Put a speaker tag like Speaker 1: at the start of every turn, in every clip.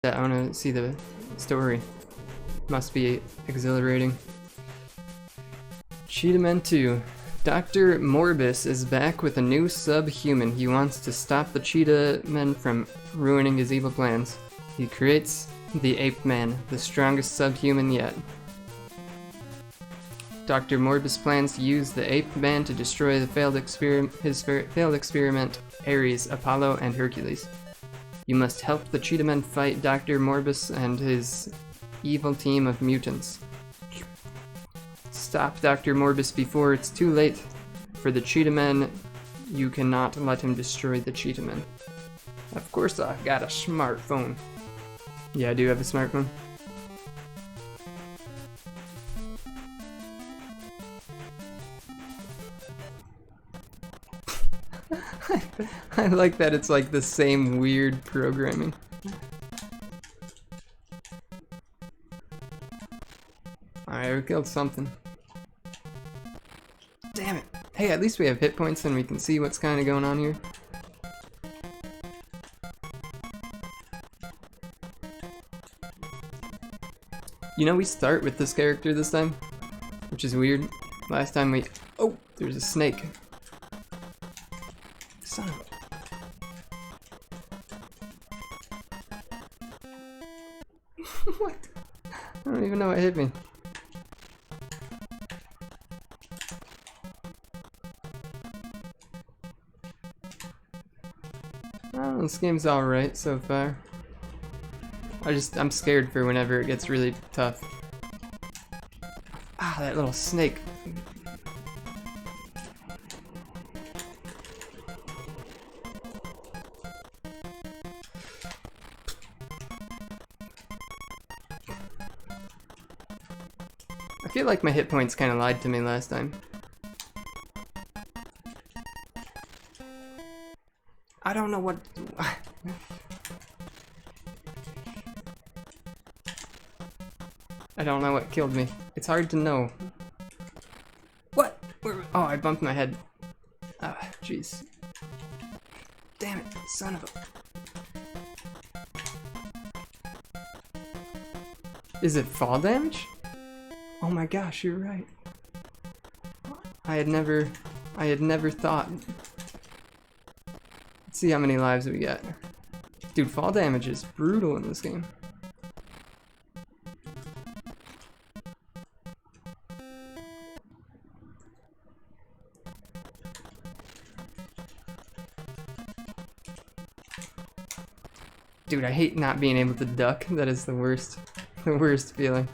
Speaker 1: Yeah, I want to see the story. Must be exhilarating. Cheetahmen 2. Dr. Morbus is back with a new subhuman. He wants to stop the Cheetahmen from ruining his evil plans. He creates the Ape Man, the strongest subhuman yet. Dr. Morbus plans to use the Ape Man to destroy the his failed experiment, Ares, Apollo, and Hercules. You must help the Cheetahmen fight Dr. Morbus and his evil team of mutants. Stop Dr. Morbus before it's too late. For the Cheetahmen, you cannot let him destroy the Cheetahmen. Of course I've got a smartphone. Yeah, I do have a smartphone. I like that it's like the same weird programming. Alright, we killed something. Damn it. Hey, at least we have hit points and we can see what's kind of going on here. You know, we start with this character this time, which is weird. Last time we... Oh, there's a snake. Son of a... What? I don't even know what hit me. Oh, this game's alright so far. I'm scared for whenever it gets really tough. Ah, that little snake. I feel like my hit points kind of lied to me last time. I don't know what... I don't know what killed me. It's hard to know. What? Oh, I bumped my head. Ah, jeez. Damn it, son of a... Is it fall damage? Oh my gosh, you're right. I had never thought. Let's see how many lives we get. Dude, fall damage is brutal in this game. Dude, I hate not being able to duck. That is the worst feeling.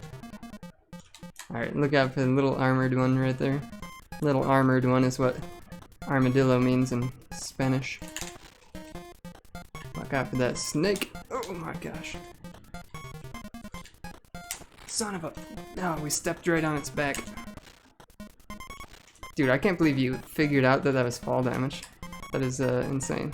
Speaker 1: Alright, look out for the little armored one right there. Little armored one is what armadillo means in Spanish. Look out for that snake. Oh my gosh. Son of a... No, we stepped right on its back. Dude, I can't believe you figured out that that was fall damage. That is insane.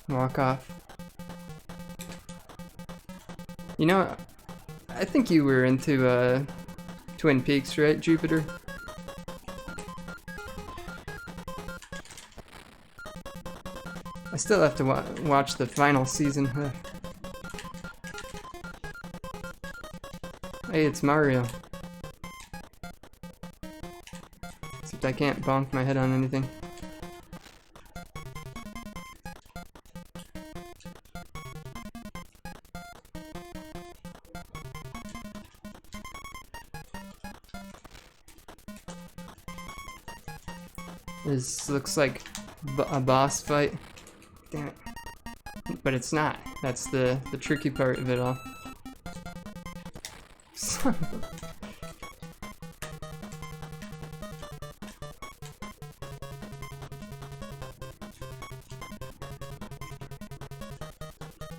Speaker 1: Walk off. You know, I think you were into Twin Peaks, right, Jupiter? I still have to watch the final season. Hey, it's Mario. Except I can't bonk my head on anything. This looks like a boss fight. Damn it. But it's not. That's the tricky part of it all. Son of a...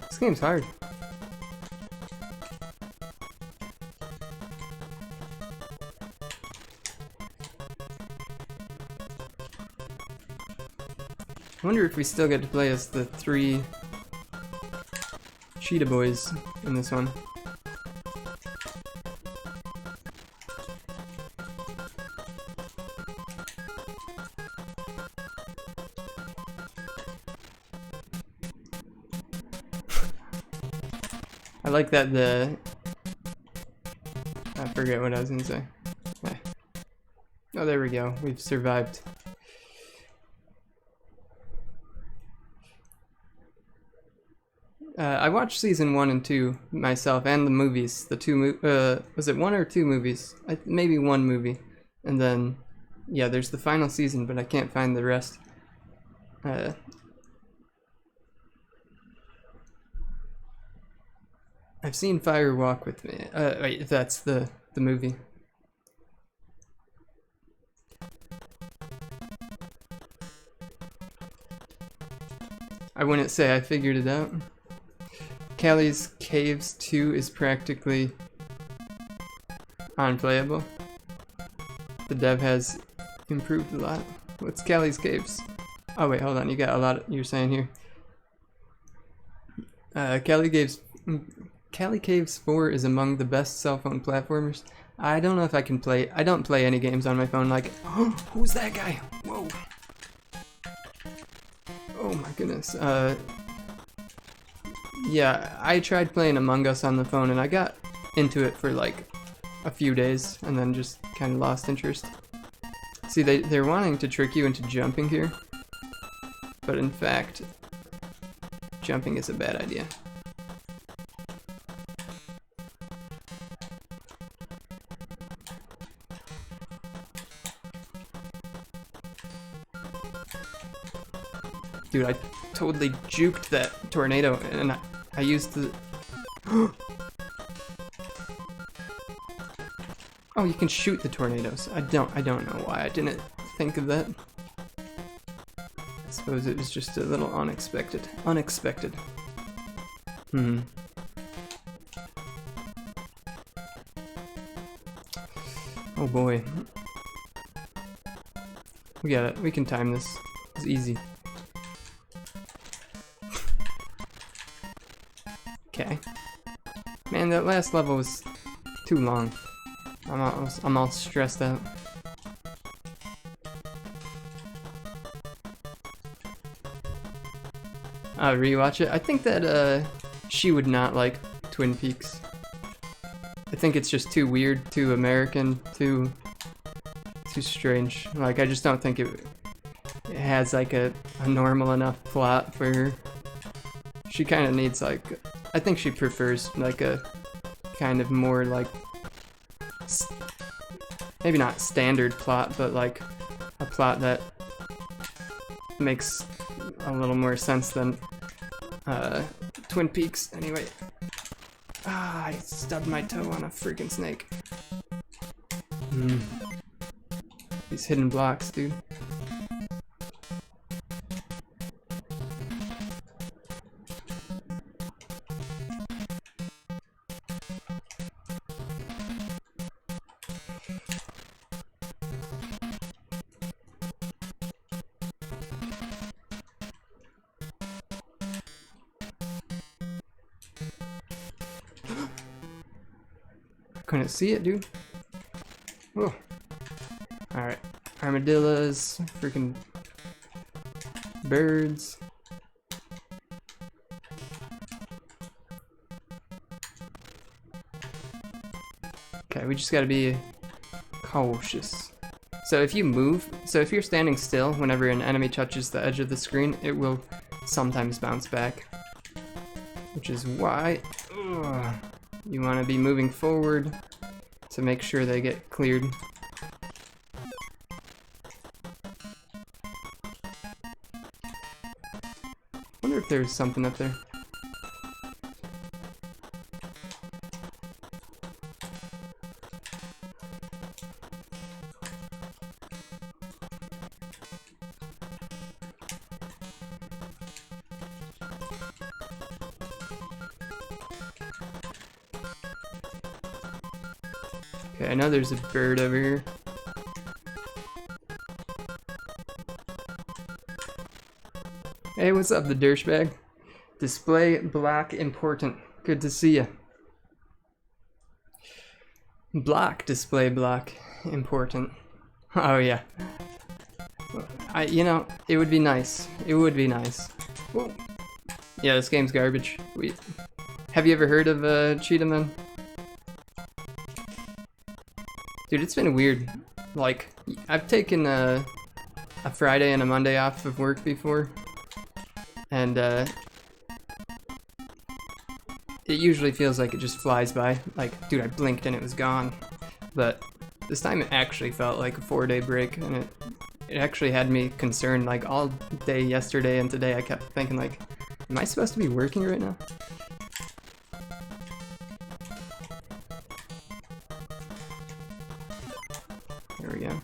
Speaker 1: This game's hard. I wonder if we still get to play as the 3 Cheetah Boys in this one. like that the... I forget what I was gonna say. Oh, there we go. We've survived. I watched season 1 and 2 myself, and the movies. The two was it 1 or 2 movies? Maybe 1 movie. And then, yeah, there's the final season, but I can't find the rest. I've seen Fire Walk with Me. Wait, that's the movie. I wouldn't say I figured it out. Callie's Caves 2 is practically unplayable. The dev has improved a lot. What's Callie's Caves? Oh wait, hold on, you got a lot you're saying here. Callie Caves 4 is among the best cell phone platformers. I don't know if I can play. I don't play any games on my phone like, oh, who's that guy? Whoa. Oh my goodness. Yeah, I tried playing Among Us on the phone and I got into it for like a few days and then just kind of lost interest. See, they're wanting to trick you into jumping here, but in fact, jumping is a bad idea. Dude, I totally juked that tornado, and I used the... Oh, you can shoot the tornadoes. I don't know why I didn't think of that. I suppose it was just a little unexpected. Unexpected. Oh boy. We got it. We can time this. It's easy. Okay. Man, that last level was too long. I'm all stressed out. Rewatch it. I think that she would not like Twin Peaks. I think it's just too weird, too American, too strange. Like, I just don't think it has like a normal enough plot for her. She kind of needs like, I think she prefers like a kind of more like, maybe not standard plot, but like a plot that makes a little more sense than Twin Peaks. Anyway, I stubbed my toe on a freaking snake. These hidden blocks, dude. Couldn't see it, dude. Whoa. Alright. Armadillos, freaking birds. Okay, we just gotta be cautious. So if you move, so if you're standing still whenever an enemy touches the edge of the screen, it will sometimes bounce back. Which is why you want to be moving forward to make sure they get cleared. Wonder if there's something up there. Okay, I know there's a bird over here. Hey, what's up, the douchebag? Display block important. Good to see ya. Block display block important. Oh yeah. You know, it would be nice. It would be nice. Whoa. Yeah, this game's garbage. Have you ever heard of Cheetahmen? Dude, it's been weird. Like, I've taken a Friday and a Monday off of work before, and it usually feels like it just flies by. Like, dude, I blinked and it was gone. But this time it actually felt like a 4-day break, and it actually had me concerned. Like, all day yesterday and today I kept thinking, like, am I supposed to be working right now? There we go.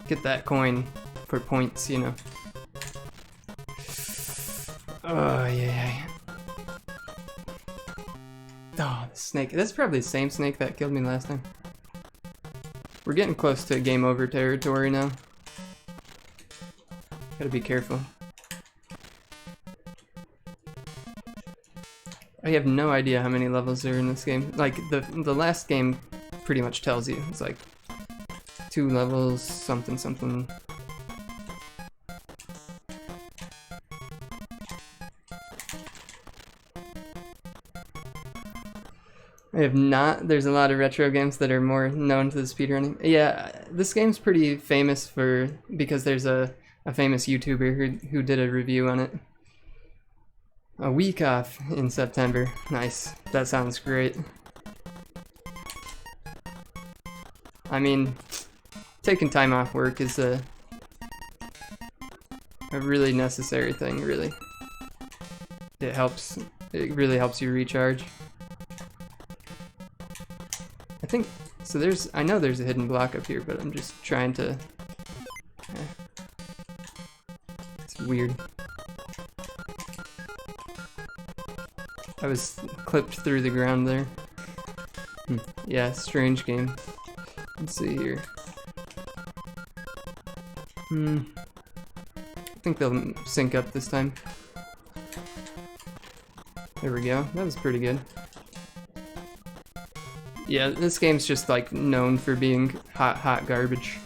Speaker 1: Get that coin for points, you know. Oh, yeah. Oh, the snake. That's probably the same snake that killed me last time. We're getting close to game over territory now. Gotta be careful. I have no idea how many levels there are in this game. Like, the last game pretty much tells you. It's like 2 levels, something, something. I have not. There's a lot of retro games that are more known to the speedrunning. Yeah, this game's pretty famous because there's a famous YouTuber who did a review on it. A week off in September. Nice. That sounds great. I mean, taking time off work is a really necessary thing, really. It helps. It really helps you recharge. I think, so I know there's a hidden block up here, but I'm just trying to, it's weird. I was clipped through the ground there. Yeah, strange game. Let's see here. I think they'll sync up this time. There we go, that was pretty good. Yeah, this game's just like known for being hot garbage.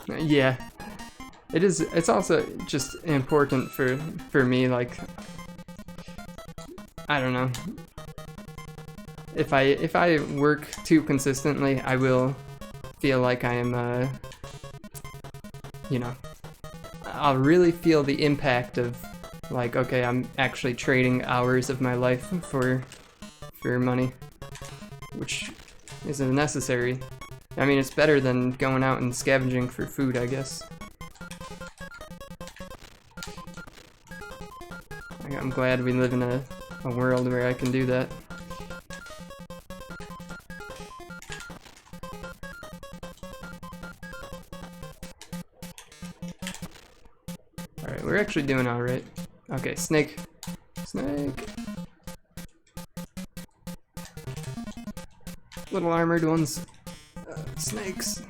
Speaker 1: Yeah, it is. It's also just important for me. Like, I don't know. If I work too consistently, I will feel like I am, you know, I'll really feel the impact of, like, okay, I'm actually trading hours of my life for money, which isn't necessary. I mean, it's better than going out and scavenging for food, I guess. I'm glad we live in a world where I can do that. Alright, we're actually doing alright. Okay, snake. Snake! Little armored ones. Snakes.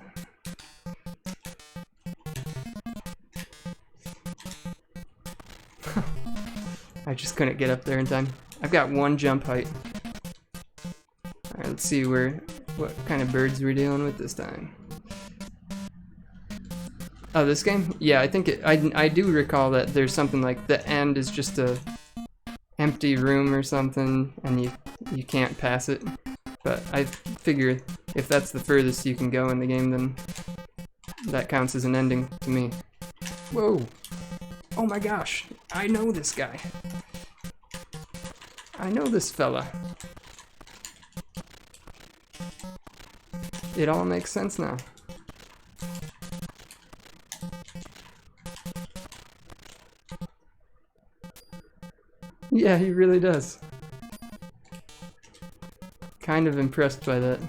Speaker 1: I just couldn't get up there in time. I've got 1 jump height. Alright, let's see what kind of birds we're dealing with this time. Oh, this game? Yeah, I think I do recall that there's something like the end is just a empty room or something, and you can't pass it. But I figure if that's the furthest you can go in the game, then that counts as an ending to me. Whoa! Oh my gosh! I know this guy! I know this fella. It all makes sense now. Yeah, he really does. Kind of impressed by that.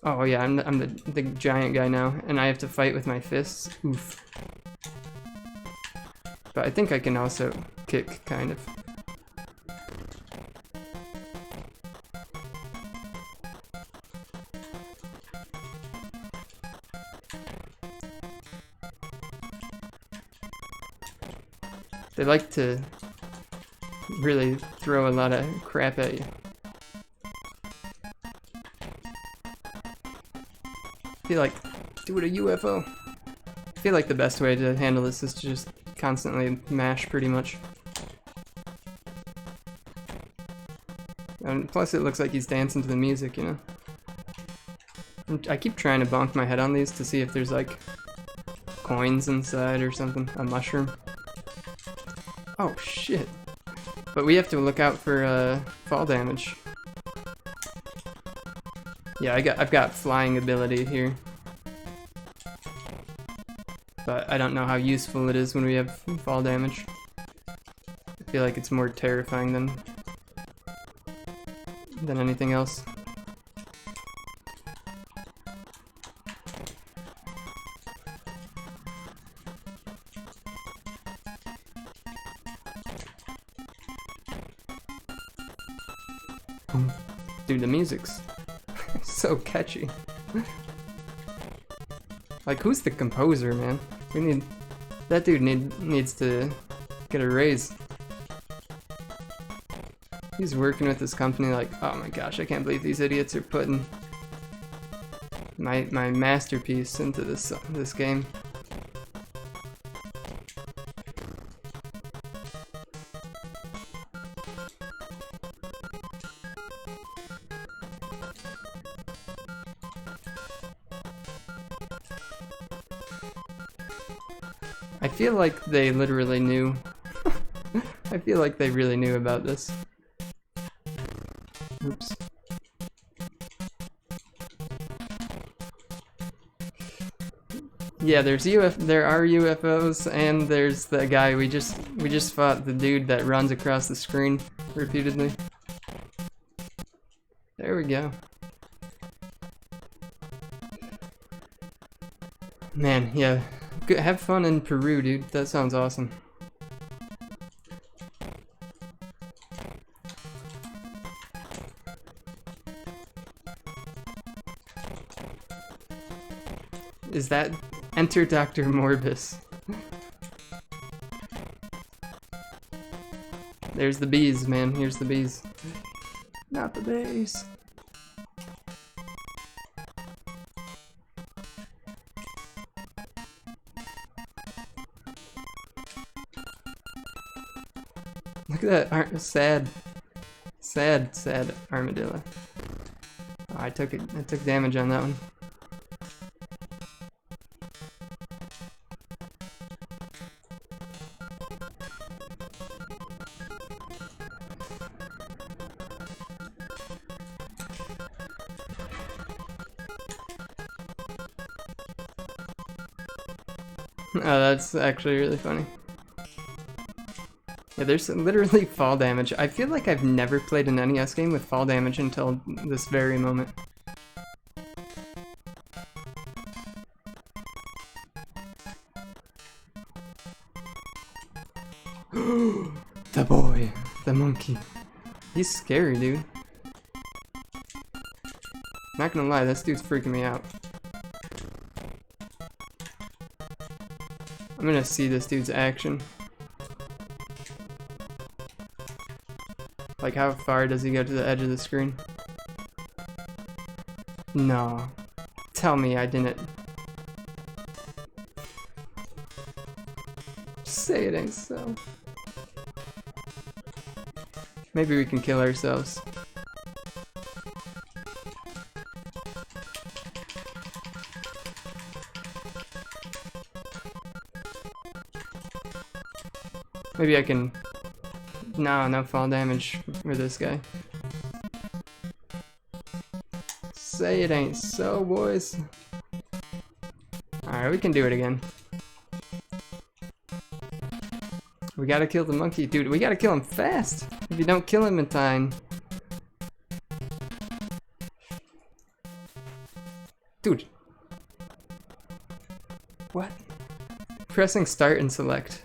Speaker 1: Oh yeah, I'm the giant guy now, and I have to fight with my fists. Oof. But I think I can also kick, kind of. They like to really throw a lot of crap at you. Be like, do it a UFO. I feel like the best way to handle this is to just constantly mash, pretty much. And plus it looks like he's dancing to the music, you know? I keep trying to bonk my head on these to see if there's like coins inside or something. A mushroom. Oh shit. But we have to look out for fall damage. Yeah, I've got flying ability here. But I don't know how useful it is when we have fall damage. I feel like it's more terrifying than anything else. Dude, the music's so catchy. Like, who's the composer, man? We need... That dude needs to get a raise. He's working with this company like, oh my gosh, I can't believe these idiots are putting my masterpiece into this game. I feel like they literally knew. I feel like they really knew about this. Oops. Yeah, there are UFOs, and there's the guy we just fought, the dude that runs across the screen repeatedly. There we go. Man, yeah. Good, have fun in Peru, dude. That sounds awesome. Is that... Enter Dr. Morbus. There's the bees, man. Here's the bees. Not the bees. Look at that sad armadillo. Oh, I took damage on that one. Oh, that's actually really funny. Yeah, there's literally fall damage. I feel like I've never played an NES game with fall damage until this very moment. The boy, the monkey. He's scary, dude. Not gonna lie, this dude's freaking me out. I'm gonna see this dude's action. Like, how far does he go to the edge of the screen? No. Tell me I didn't. Say it ain't so. Maybe we can kill ourselves. Maybe I can... No fall damage for this guy. Say it ain't so, boys. Alright, we can do it again. We gotta kill the monkey. Dude, we gotta kill him fast! If you don't kill him in time... Dude. What? Pressing start and select.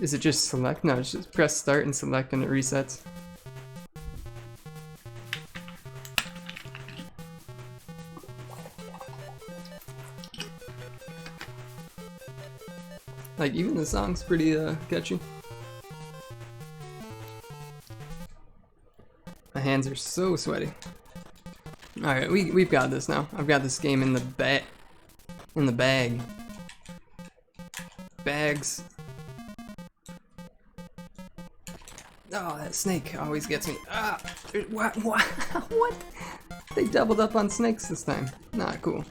Speaker 1: Is it just select? No, it's just press start and select and it resets. Like, even the song's pretty catchy. My hands are so sweaty. Alright, we've got this now. I've got this game in the bag. in the bag. Bags. Oh, that snake always gets me. Ah, what? What? They doubled up on snakes this time. Not cool.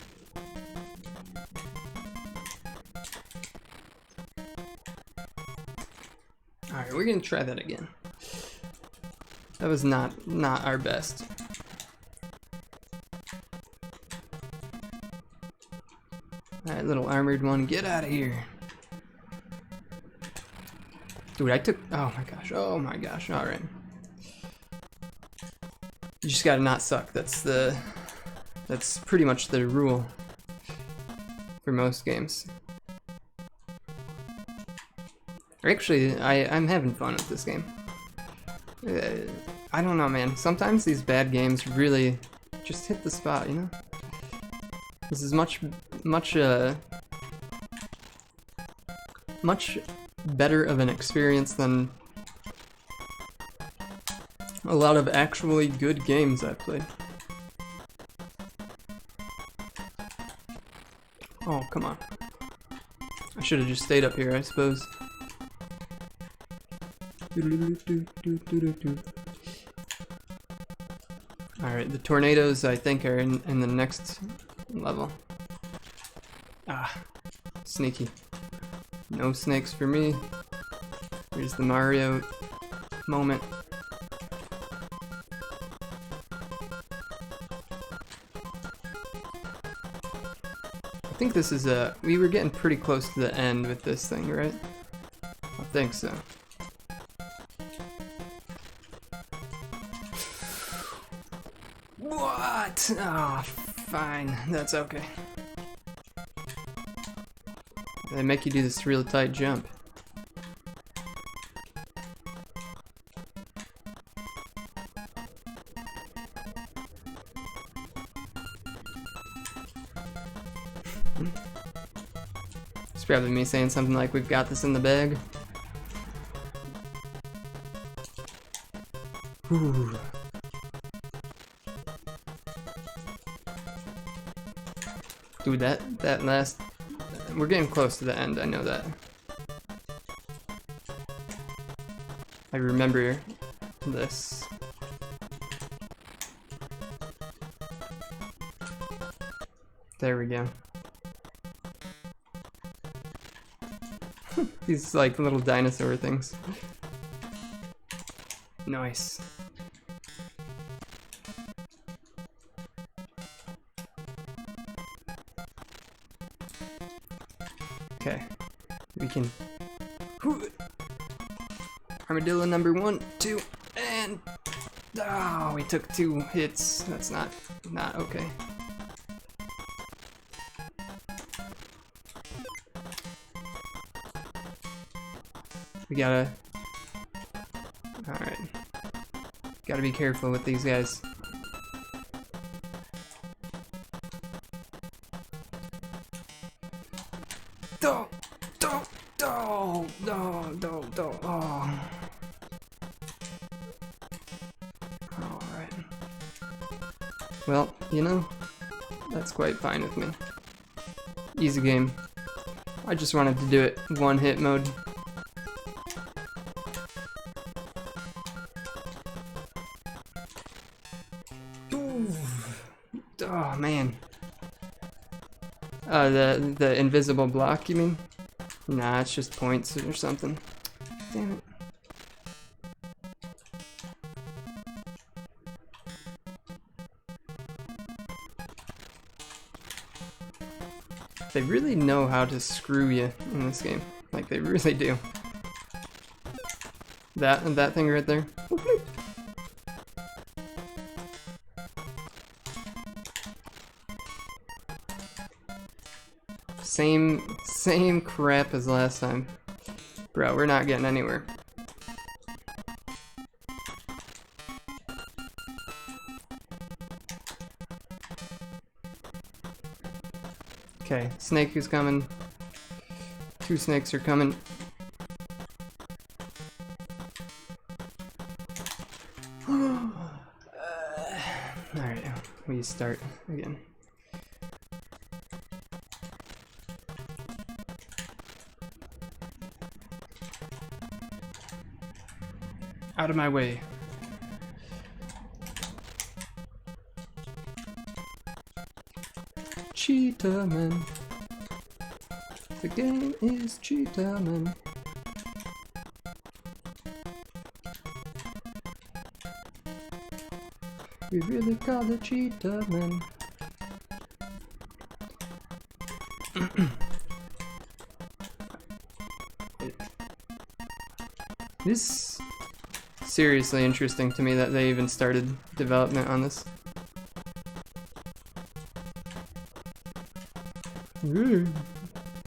Speaker 1: Alright, we're gonna try that again. That was not our best. Alright, little armored one, get out of here. Dude, I took, oh my gosh, alright. You just gotta not suck, that's pretty much the rule for most games. Actually, I'm having fun with this game. I don't know, man. Sometimes these bad games really just hit the spot, you know? This is much better of an experience than a lot of actually good games I've played. Oh, come on. I should have just stayed up here, I suppose. Alright, the tornadoes I think are in the next level. Ah, sneaky. No snakes for me. Here's the Mario moment. I think this is we were getting pretty close to the end with this thing, right? I think so. What? Oh, fine. That's okay. They make you do this real tight jump. It's probably me saying something like, we've got this in the bag. Ooh. Dude, that last... We're getting close to the end, I know that. I remember this. There we go. These like little dinosaur things. Nice. Okay, we can. Armadillo number 1, 2, and oh, we took 2 hits. That's not okay. We gotta. All right. Gotta be careful with these guys. Don't. Oh. Alright. Well, you know, that's quite fine with me. Easy game. I just wanted to do it one hit mode. Ooh. Oh man. The invisible block, you mean? Nah, it's just points or something. Damn it. They really know how to screw you in this game. Like, they really do. That thing right there. Same crap as last time. Bro, we're not getting anywhere. Okay, snake is coming. 2 snakes are coming. Alright, we start again. Out of my way. Cheetahmen. The game is Cheetahmen. We really call it Cheetahmen. This is seriously interesting to me that they even started development on this.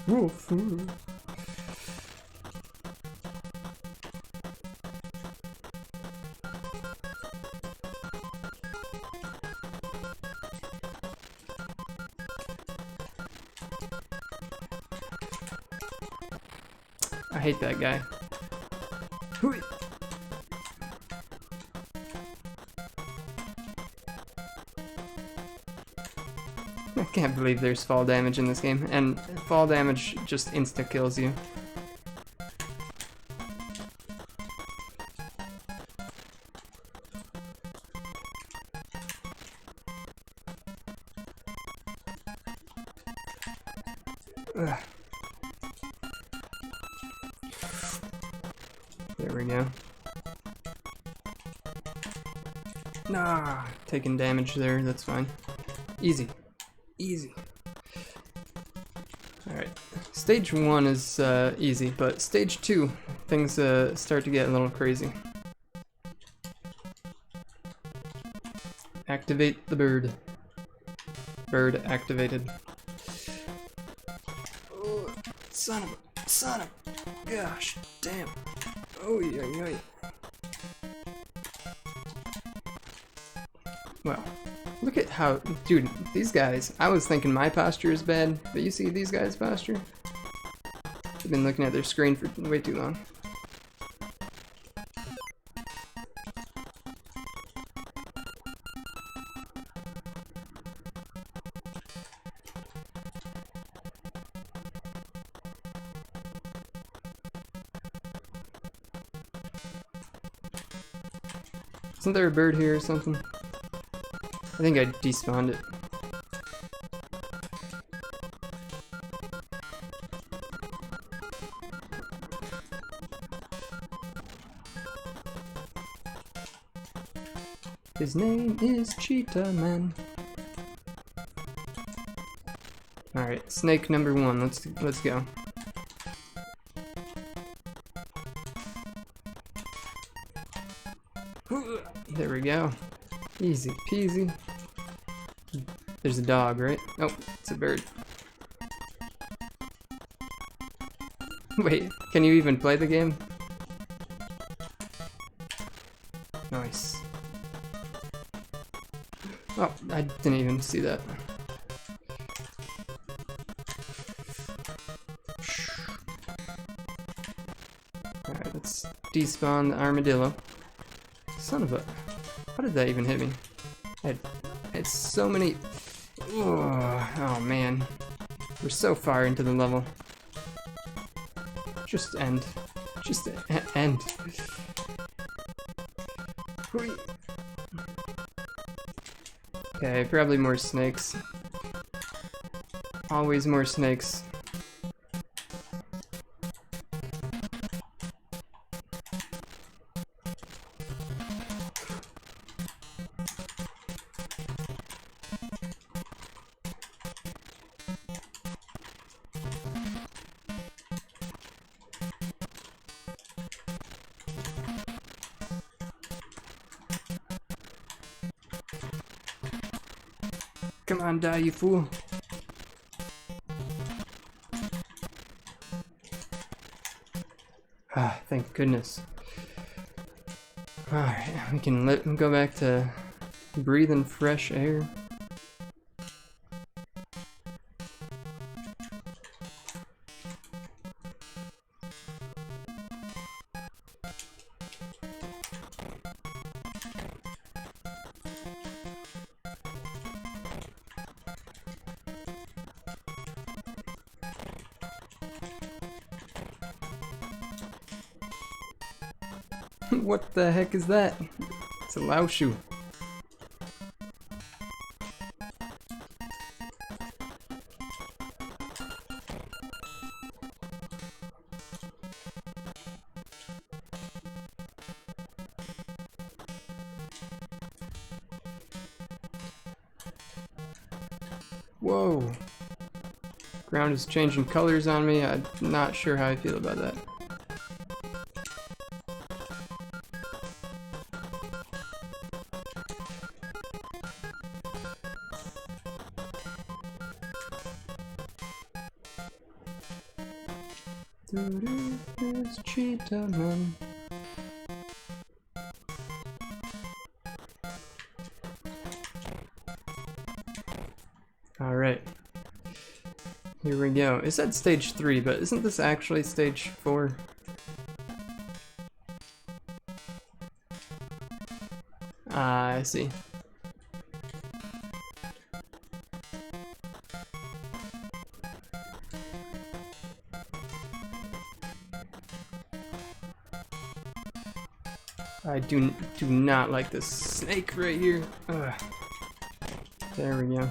Speaker 1: Wolf. I hate that guy. Hooey. I can't believe there's fall damage in this game, and fall damage just insta-kills you. Ugh. There we go. Nah, taking damage there, that's fine. Easy. Easy. Alright. Stage 1 is easy, but stage 2, things start to get a little crazy. Activate the bird. Bird activated. Oh, son of a, gosh, damn. Oh, yeah. Well, look at how, dude, these guys, I was thinking my posture is bad, but you see these guys' posture? I've been looking at their screen for way too long. Isn't there a bird here or something? I think I despawned it. His name is Cheetahmen. Alright, snake number 1, let's go. There we go. Easy peasy. There's a dog, right? Oh, it's a bird. Wait, can you even play the game? Nice. Oh, I didn't even see that. Alright, let's despawn the armadillo. Son of a... How did that even hit me? I had so many... Oh man. We're so far into the level. Just end. Just end. Okay, probably more snakes. Always more snakes. Come on, die, you fool. Ah, thank goodness. Alright, we can go back to breathing fresh air. What the heck is that? It's a Lao shoe. Whoa. Ground is changing colors on me. I'm not sure how I feel about that. There's Cheetahmen. Alright. Here we go. It said stage 3, but isn't this actually stage 4? Ah, I see. I do not like this snake right here. Ugh. There we go.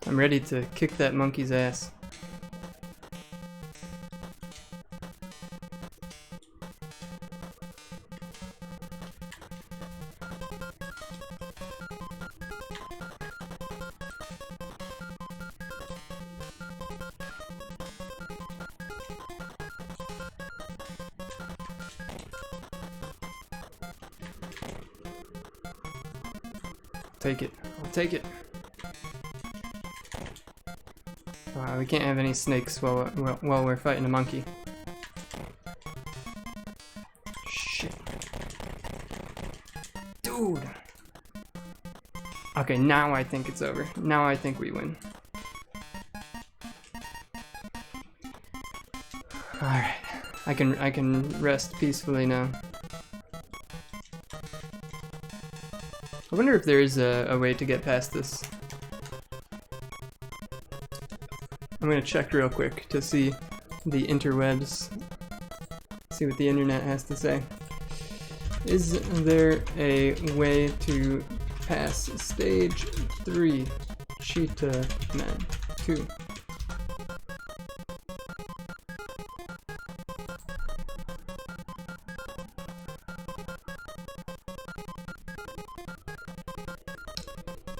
Speaker 1: I'm ready to kick that monkey's ass. Take it. I'll take it. We can't have any snakes while we're fighting a monkey. Shit. Dude! Okay, now I think it's over. Now I think we win. Alright. I can rest peacefully now. I wonder if there is a way to get past this. I'm gonna check real quick to see the interwebs, see what the internet has to say. Is there a way to pass stage 3, Cheetahmen 2?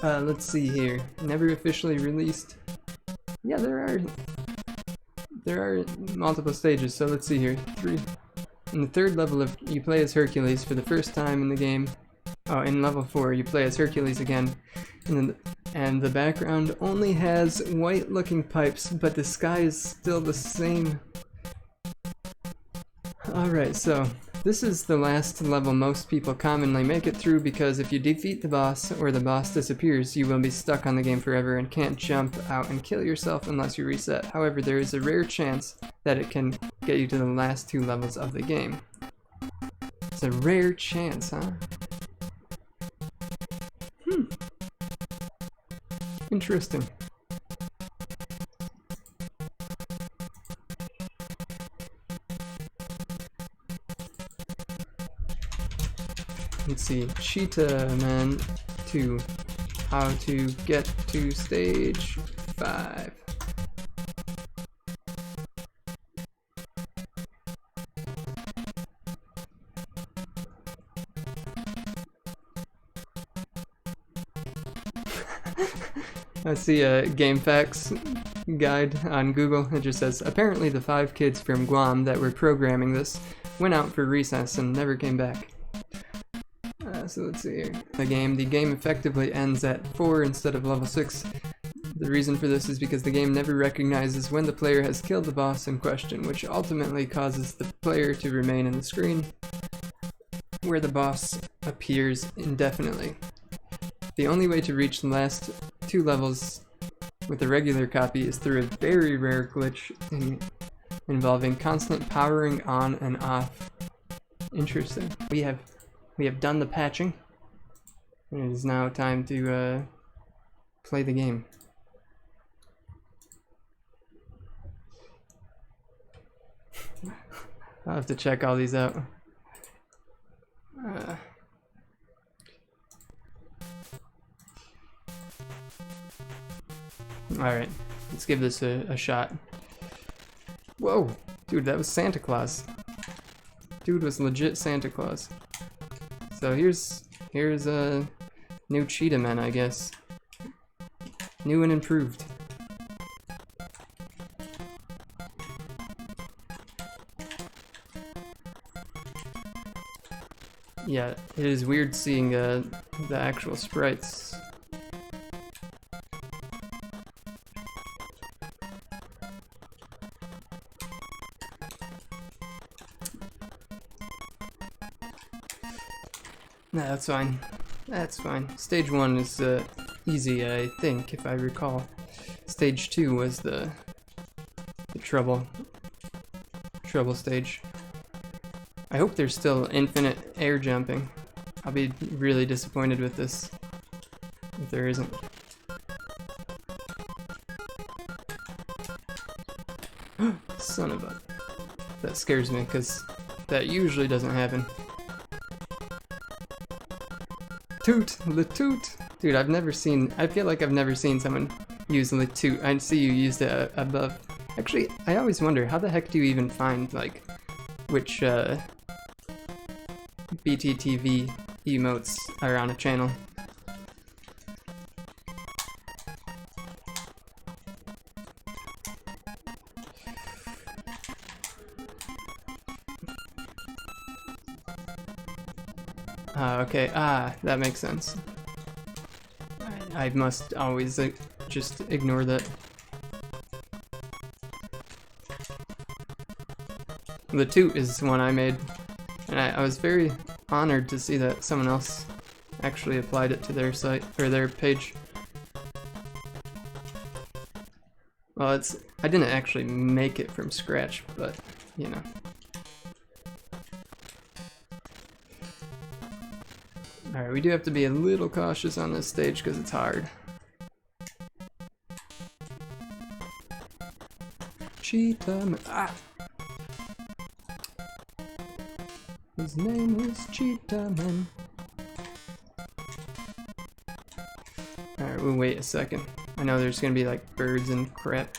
Speaker 1: Let's see here. Never officially released. Yeah, there are multiple stages, so let's see here. 3. In the third level you play as Hercules for the first time in the game. Oh, in level 4 you play as Hercules again. And the background only has white looking pipes, but the sky is still the same. Alright, so this is the last level most people commonly make it through, because if you defeat the boss or the boss disappears, you will be stuck on the game forever and can't jump out and kill yourself unless you reset. However, there is a rare chance that it can get you to the last 2 levels of the game. It's a rare chance, huh? Interesting. Let's see, Cheetahmen 2, how to get to stage 5. I see a GameFAQs guide on Google. It just says, apparently the 5 kids from Guam that were programming this went out for recess and never came back. So let's see here. The game effectively ends at 4 instead of level 6. The reason for this is because the game never recognizes when the player has killed the boss in question, which ultimately causes the player to remain in the screen where the boss appears indefinitely. The only way to reach the last 2 levels with a regular copy is through a very rare glitch involving constant powering on and off. Interesting. We have done the patching. It is now time to play the game. I'll have to check all these out. Alright, let's give this a shot. Whoa! Dude, that was Santa Claus. Dude was legit Santa Claus. So here's a new Cheetahmen, I guess. New and improved. Yeah, it is weird seeing the actual sprites. Nah, that's fine. That's fine. Stage 1 is easy, I think, if I recall. Stage 2 was the trouble stage. I hope there's still infinite air jumping. I'll be really disappointed with this if there isn't. Son of a... That scares me, because that usually doesn't happen. Toot! Le toot! Dude, I've never seen... I feel like I've never seen someone use le toot. I see you used it above. Actually, I always wonder, how the heck do you even find, like, which, BTTV emotes are on a channel? Okay, that makes sense. I must always just ignore that. The toot is one I made, and I was very honored to see that someone else actually applied it to their site, or their page. Well, I didn't actually make it from scratch, but, you know. Alright, we do have to be a little cautious on this stage because it's hard. Cheetahmen. Ah! His name is Cheetahmen. Alright, we'll wait a second. I know there's gonna be like birds and crap.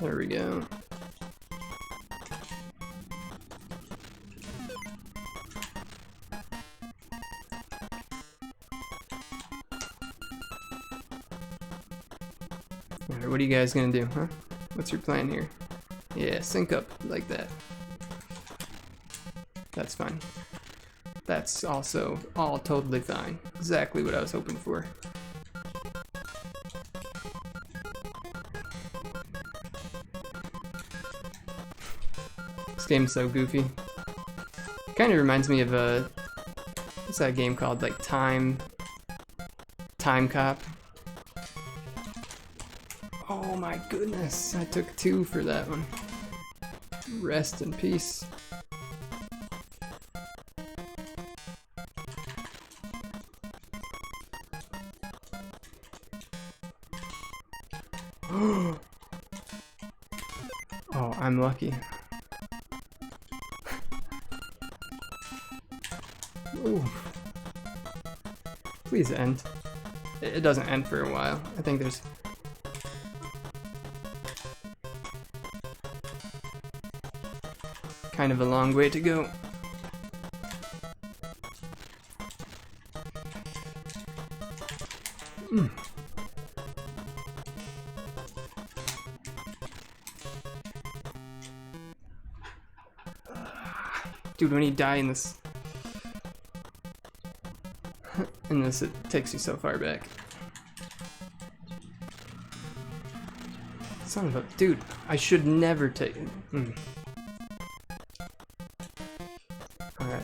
Speaker 1: There we go. Alright, what are you guys gonna do, huh? What's your plan here? Yeah, sync up like that. That's fine. That's also all totally fine. Exactly what I was hoping for. This game's so goofy. Kind of reminds me of what's that game called? Like Time Cop. Oh my goodness, I took 2 for that one. Rest in peace. Oh, I'm lucky. Ooh. Please end. It doesn't end for a while. I think there's... kind of a long way to go. Dude, when you die in this... it takes you so far back. Son of a... Dude, I should never take... Alright.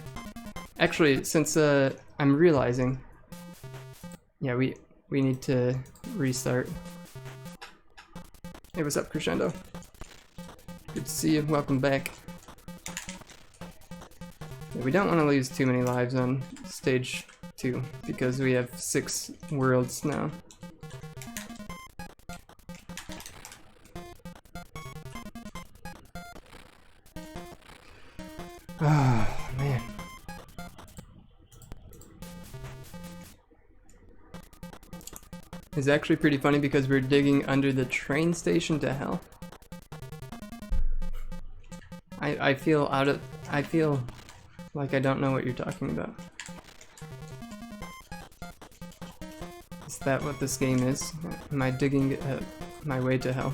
Speaker 1: Actually, since I'm realizing... Yeah, we need to restart. Hey, what's up, Crescendo? Good to see you. Welcome back. Yeah, we don't want to lose too many lives on stage 2, because we have 6 worlds now. Oh, man. It's actually pretty funny because we're digging under the train station to hell. I feel I feel like I don't know what you're talking about. Is that what this game is? Am I digging my way to hell?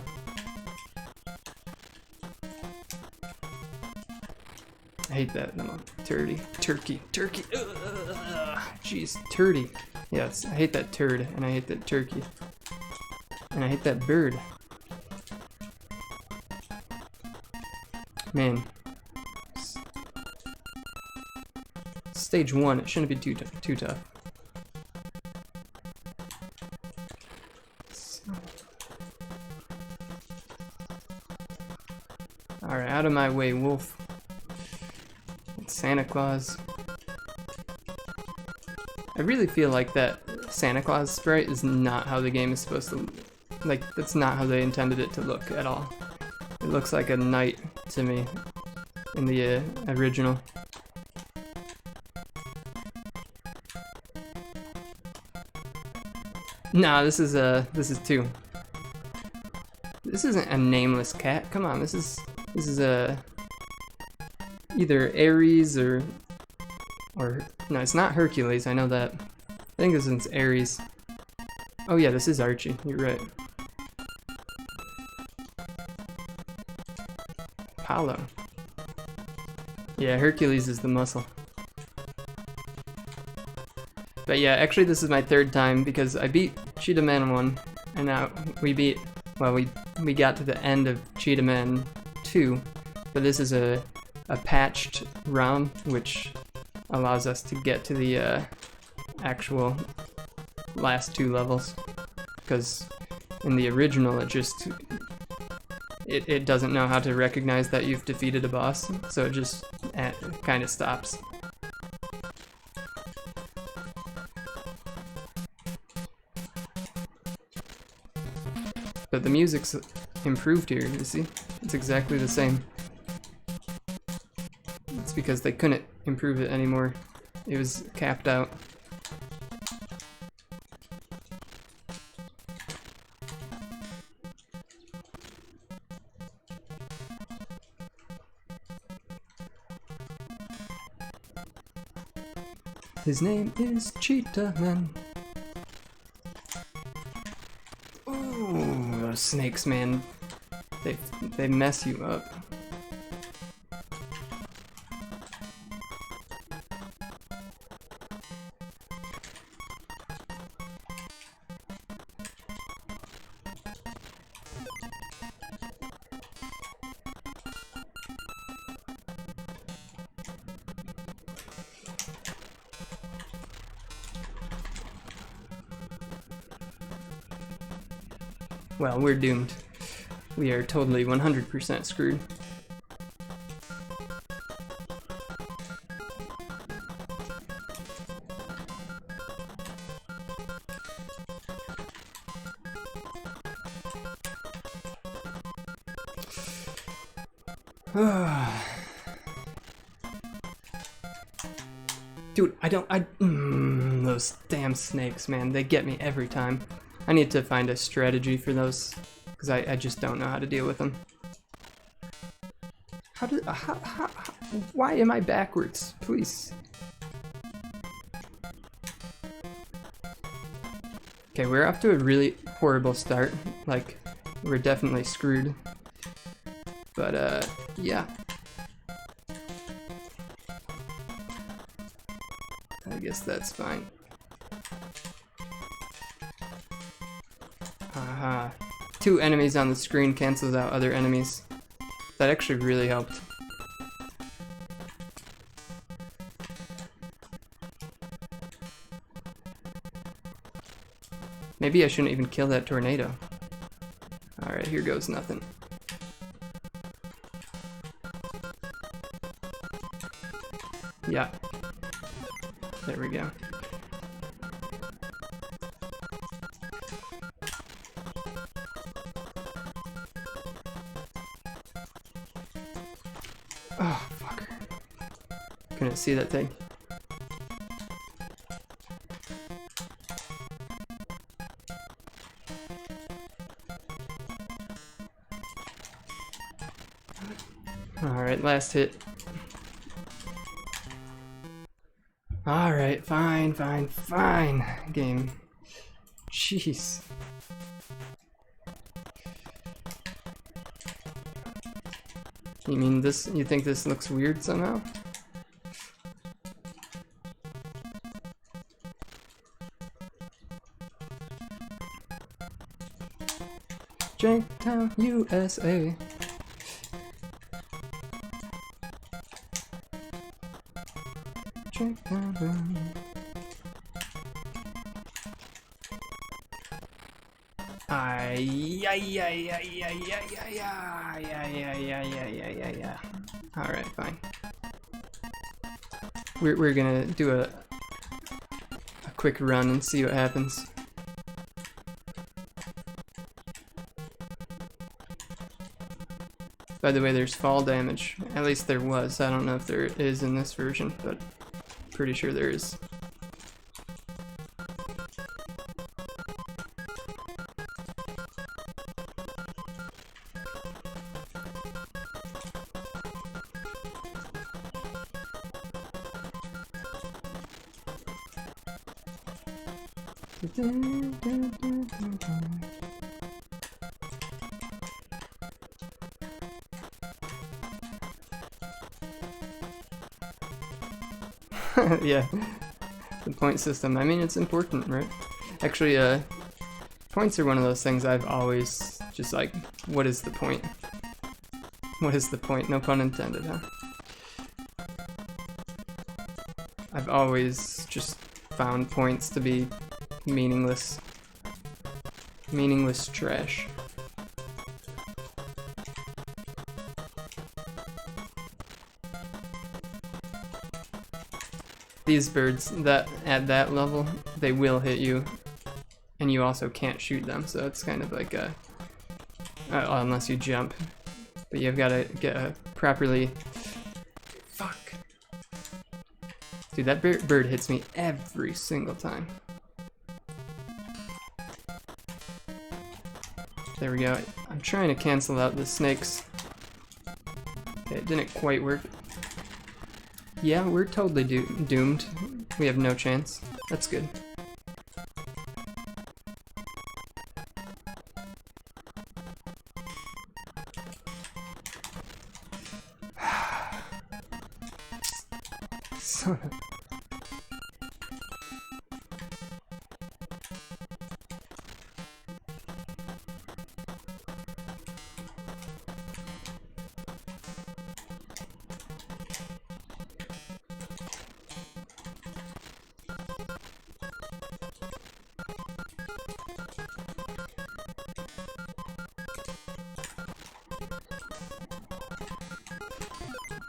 Speaker 1: I hate that. No, turkey. Jeez, turdy. Yes, I hate that turd, and I hate that turkey. And I hate that bird. Man. Stage 1, it shouldn't be too tough. Alright, out of my way, wolf. It's Santa Claus. I really feel like that Santa Claus sprite is not how the game is supposed to... Like, that's not how they intended it to look at all. It looks like a knight to me in the original. Nah, this is 2. This isn't a nameless cat. Come on, this is a either Ares or no, it's not Hercules. I know that. I think this one's Ares. Oh yeah, this is Archie. You're right. Apollo. Yeah, Hercules is the muscle. But yeah, actually this is my 3rd time because I beat Cheetahmen 1, and now we beat, well, we got to the end of Cheetahmen 2, but this is a patched ROM, which allows us to get to the actual last 2 levels, because in the original it doesn't know how to recognize that you've defeated a boss, so it just kind of stops. But the music's improved here, you see? It's exactly the same. It's because they couldn't improve it anymore. It was capped out. His name is Cheetahmen. Ooh, those snakes, man. They mess you up. Well, we're doomed. We are totally 100% screwed. Dude, those damn snakes, man, they get me every time. I need to find a strategy for those, because I just don't know how to deal with them. Why am I backwards? Please. Okay, we're off to a really horrible start. Like, we're definitely screwed. But, yeah. I guess that's fine. Aha. 2 enemies on the screen cancels out other enemies. That actually really helped. Maybe I shouldn't even kill that tornado. Alright, here goes nothing. Yeah. There we go. didn't see that thing. Alright, last hit. Alright, fine, fine, fine. Game. Jeez. You mean this? You think this looks weird somehow? Cheetahmen, USA. Cheetahmen. Yeah. Alright, fine. We're gonna do a quick run and see what happens. By the way, there's fall damage. At least there was. I don't know if there is in this version, but pretty sure there is. Yeah, the point system. I mean, it's important, right? Actually, points are one of those things I've always just like, what is the point? What is the point? No pun intended, huh? I've always just found points to be meaningless. Meaningless trash. These birds that at that level, they will hit you, and you also can't shoot them, so it's kind of like a unless you jump, but you've got to get a properly. Fuck, dude, that bird hits me every single time. There we go. I'm trying to cancel out the snakes. Okay, it didn't quite work. Yeah, we're totally doomed. We have no chance. That's good. Son of...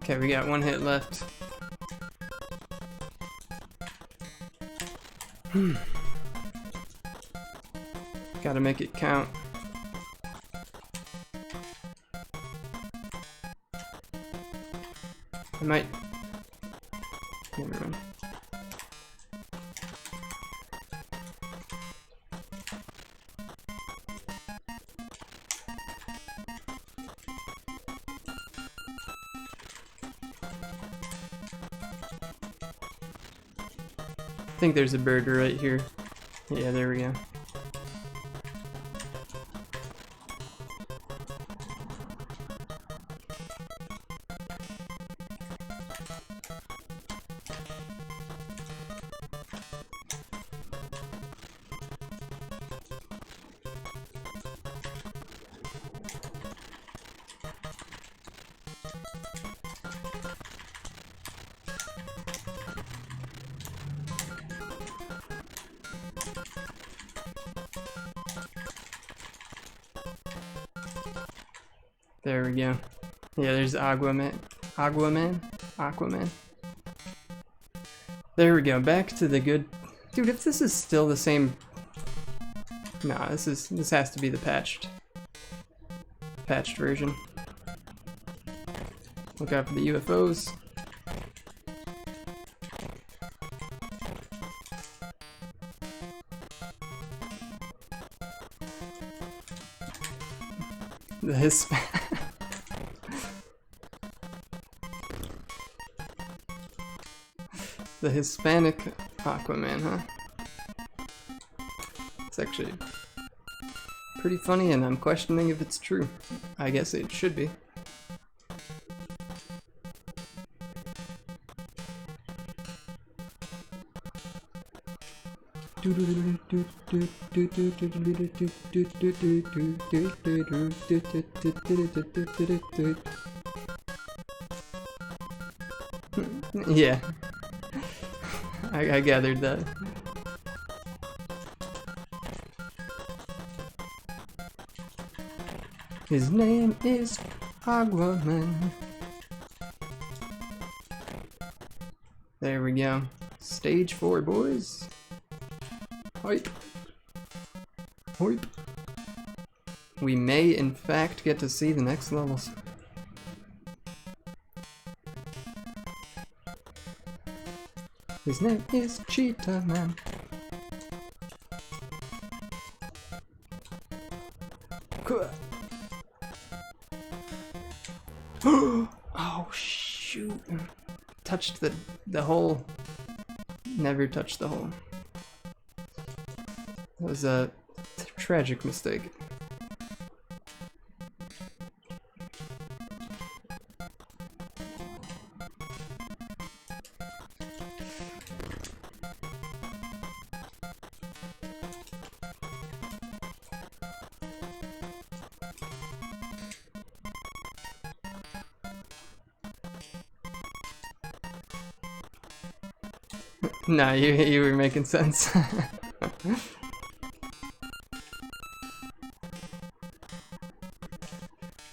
Speaker 1: Okay, we got one hit left. Gotta make it count. I might... Never mind. I think there's a bird right here. Yeah, there we go. There we go. Yeah, there's Aquaman. There we go. Back to the good. Dude, if this is still the same. Nah, this has to be the patched version. Look out for the UFOs. The The Hispanic Aquaman, huh? It's actually pretty funny, and I'm questioning if it's true. I guess it should be. Yeah, I gathered that. His name is Aquaman. There we go. Stage 4, boys. Hype. Hype. We may, in fact, get to see the next levels. His name is Cheetahmen. Oh shoot! Touched the hole. Never touched the hole. That was a tragic mistake. Nah, you were making sense.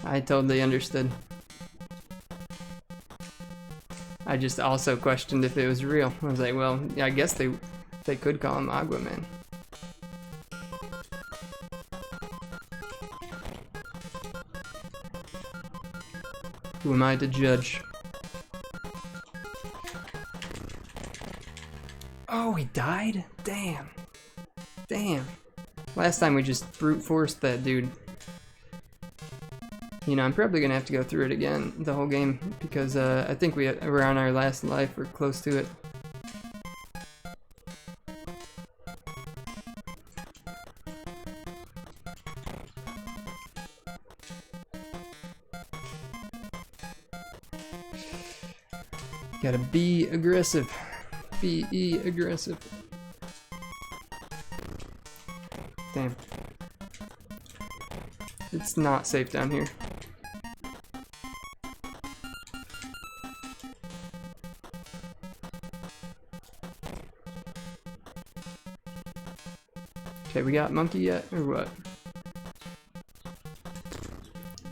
Speaker 1: I totally understood. I just also questioned if it was real. I was like, well, yeah, I guess they could call him Aquaman. Who am I to judge? Oh, he died? Damn. Damn. Last time we just brute forced that dude. You know, I'm probably gonna have to go through it again, the whole game, because I think we're on our last life, or close to it. Gotta be aggressive. Be aggressive. Damn. It's not safe down here. Okay, we got monkey yet, or what?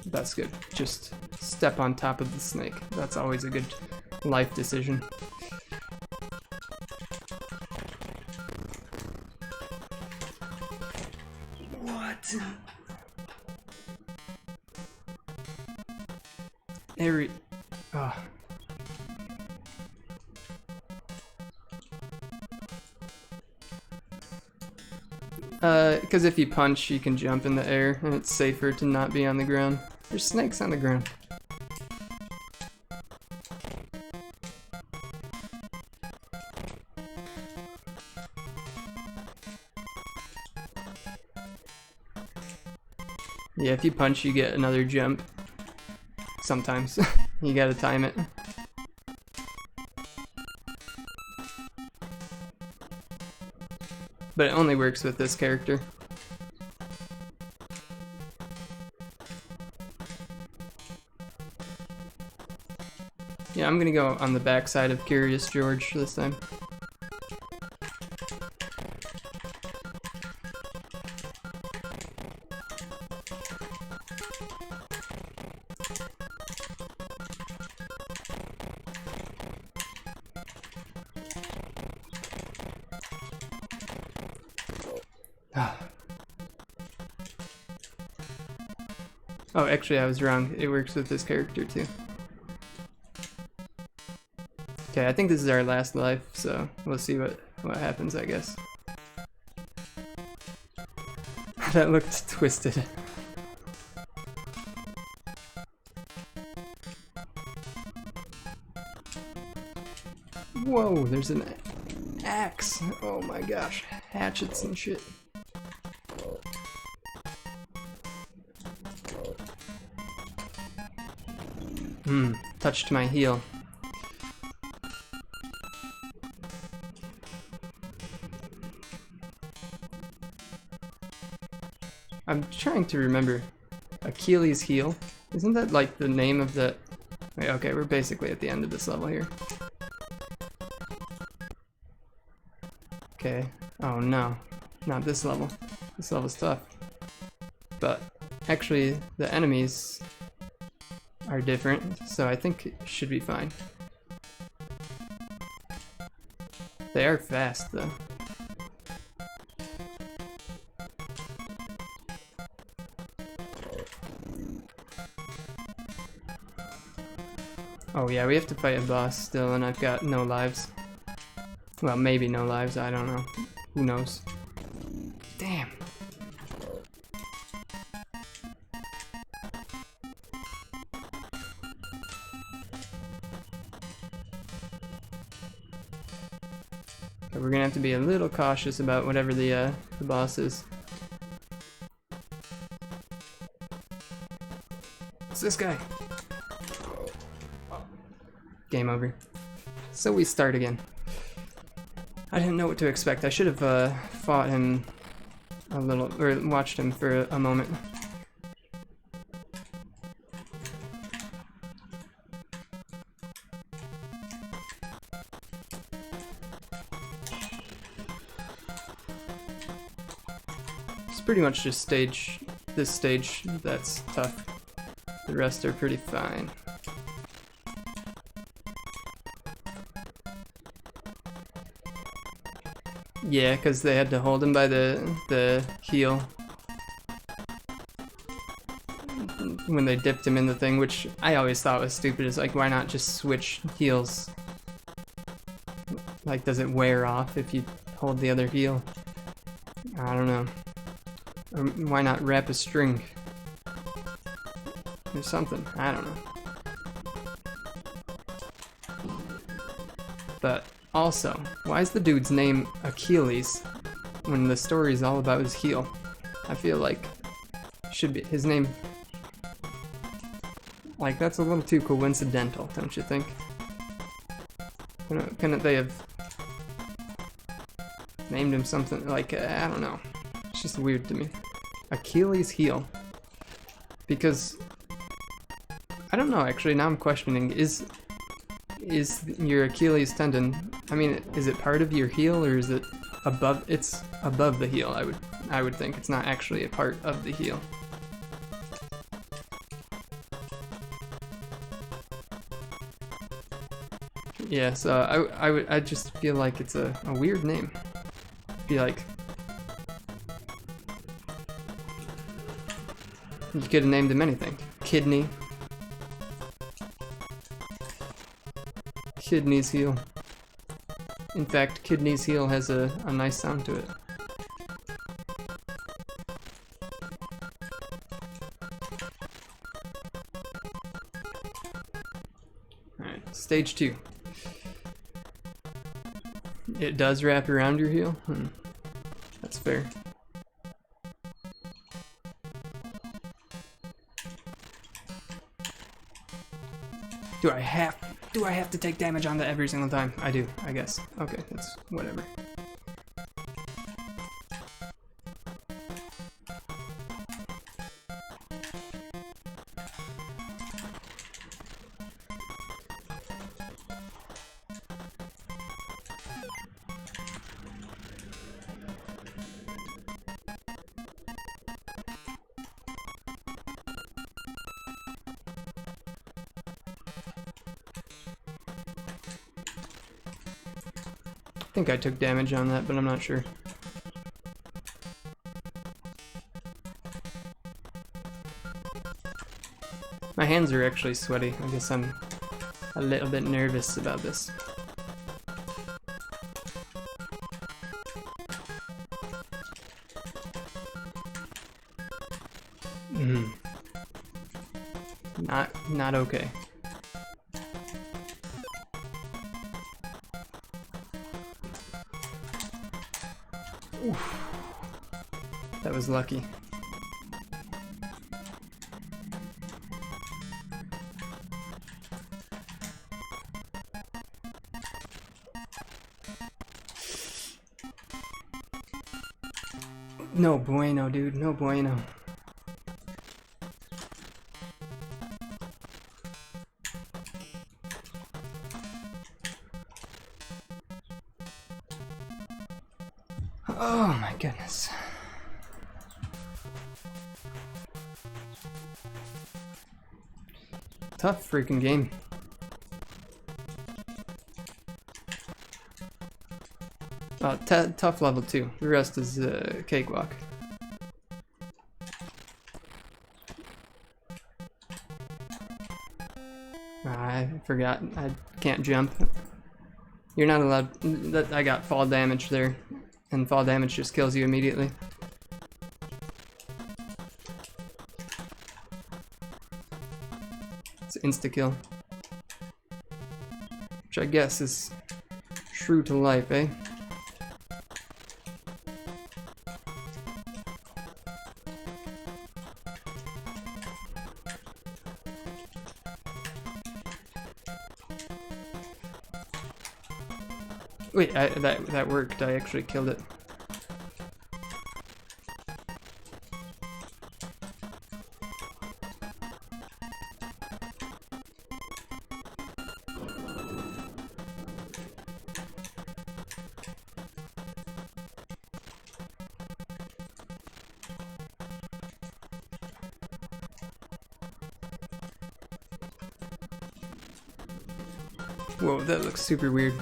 Speaker 1: That's good. Just step on top of the snake. That's always a good life decision. What? Because if you punch, you can jump in the air, and it's safer to not be on the ground. There's snakes on the ground. Yeah, if you punch, you get another jump. Sometimes. You gotta time it. But it only works with this character. Yeah, I'm gonna go on the back side of Curious George this time. Oh, actually I was wrong. It works with this character too. Okay, I think this is our last life, so we'll see what happens, I guess. That looked twisted. Whoa, there's an axe. Oh my gosh, hatchets and shit. Touched my heel. I'm trying to remember. Achilles' heel? Isn't that like the name of the... Wait, okay, we're basically at the end of this level here. Okay. Oh no. Not this level. This level's tough. But actually, the enemies are different, so I think it should be fine. They are fast, though. Oh yeah, we have to fight a boss still, and I've got no lives. Well, maybe no lives, I don't know. Who knows? Damn. But we're gonna have to be a little cautious about whatever the boss is. It's this guy. Game over. So we start again. I didn't know what to expect. I should have fought him a little, or watched him for a moment. It's pretty much just this stage that's tough. The rest are pretty fine. Yeah, because they had to hold him by the heel when they dipped him in the thing, which I always thought was stupid. It's like, why not just switch heels? Like, does it wear off if you hold the other heel? I don't know. Or why not wrap a string? Or something. I don't know. But also, why is the dude's name Achilles when the story is all about his heel? I feel like should be his name. Like, that's a little too coincidental, don't you think? Couldn't they have named him something like, I don't know. It's just weird to me. Achilles' heel. Because, I don't know actually, now I'm questioning, is your Achilles tendon, I mean, is it part of your heel or is it above? It's above the heel, I would think. It's not actually a part of the heel. Yeah, so I just feel like it's a weird name. Be like, you could have named him anything. Kidney. Kidney's heel. In fact, Kidney's heel has a nice sound to it. Alright, stage 2. It does wrap around your heel? That's fair. Do I have to take damage on that every single time? I do, I guess. Okay, that's whatever. I think I took damage on that, but I'm not sure. My hands are actually sweaty. I guess I'm a little bit nervous about this. Not okay. Oof. That was lucky. No bueno, dude. No bueno. Oh my goodness. Tough freaking game. Tough level 2. The rest is cakewalk. I forgot. I can't jump. You're not allowed. I got fall damage there, and fall damage just kills you immediately. It's insta kill, which I guess is true to life, eh? Wait, that worked. I actually killed it. Whoa, that looks super weird.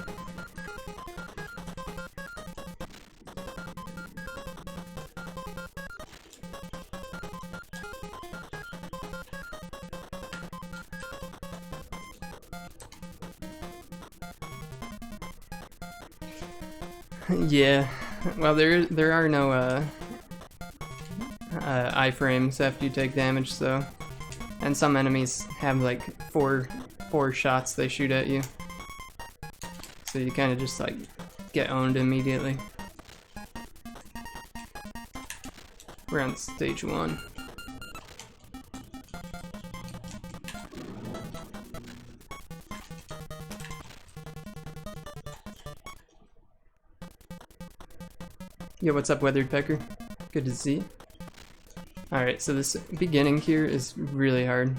Speaker 1: Yeah, well there are no iframes after you take damage, so, and some enemies have like four shots they shoot at you, so you kind of just like get owned immediately. We're on stage 1. Yo, what's up, Weathered Pecker? Good to see you. Alright, so this beginning here is really hard.